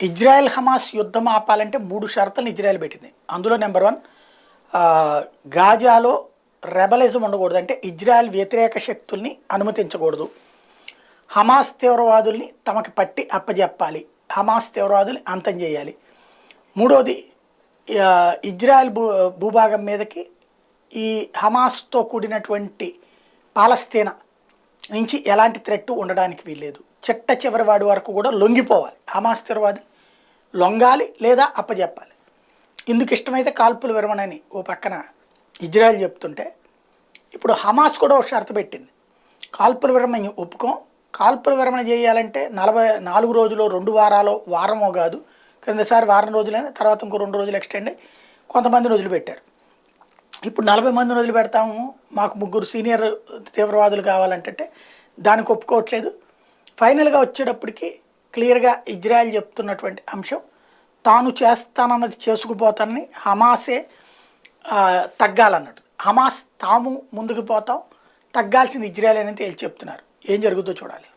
Israel Hamas యుద్ధం ఆపాలంటే 3 షరతులను Israel పెట్టింది. అందులో నెంబర్ 1, గాజాలో రెబలిజం ఉండకూడదు, అంటే ఇజ్రాయెల్ వ్యతిరేక శక్తుల్ని అనుమతించకూడదు. హమాస్ తీవ్రవాదుల్ని తమకి పట్టి అప్పజెప్పాలి, హమాస్ తీవ్రవాదుల్ని అంతం చేయాలి. మూడోది, ఇజ్రాయెల్ భూభాగం మీదకి ఈ హమాస్తో కూడినటువంటి పాలస్తీనా నుంచి ఎలాంటి థ్రెట్ ఉండడానికి వీల్లేదు. చిట్ట చివరి వాడి వరకు కూడా లొంగిపోవాలి, హమాస్ తీవ్రవాదులు లొంగాలి లేదా అప్పజెప్పాలి. ఇందుకు ఇష్టమైతే కాల్పుల విరమణ అని ఓ పక్కన ఇజ్రాయెల్ చెప్తుంటే, ఇప్పుడు హమాస్ కూడా ఒక షరతు పెట్టింది, కాల్పుల విరమణ ఒప్పుకోం, కాల్పుల విరమణ చేయాలంటే 44 రోజులు 2 వారాలు వారమో కాదు, క్రిందసారి వారం రోజులైనా తర్వాత ఇంకో 2 రోజులు ఎక్స్టెండ్ అయ్యి కొంతమంది రోజులు పెట్టారు. ఇప్పుడు 40 మంది రోజులు పెడతాము, మాకు 3 సీనియర్ తీవ్రవాదులు కావాలంటే దానికి ఒప్పుకోవట్లేదు. ఫైనల్గా వచ్చేటప్పటికి క్లియర్గా ఇజ్రాయెల్ చెప్తున్నటువంటి అంశం, తాను చేస్తానన్నది చేసుకుపోతానని, హమాసే తగ్గాలన్నట్టు. హమాస్ తాము ముందుకు పోతాం, తగ్గాల్సింది ఇజ్రాయెల్ అనేది తేల్చి చెప్తున్నారు. ఏం జరుగుతుందో చూడాలి.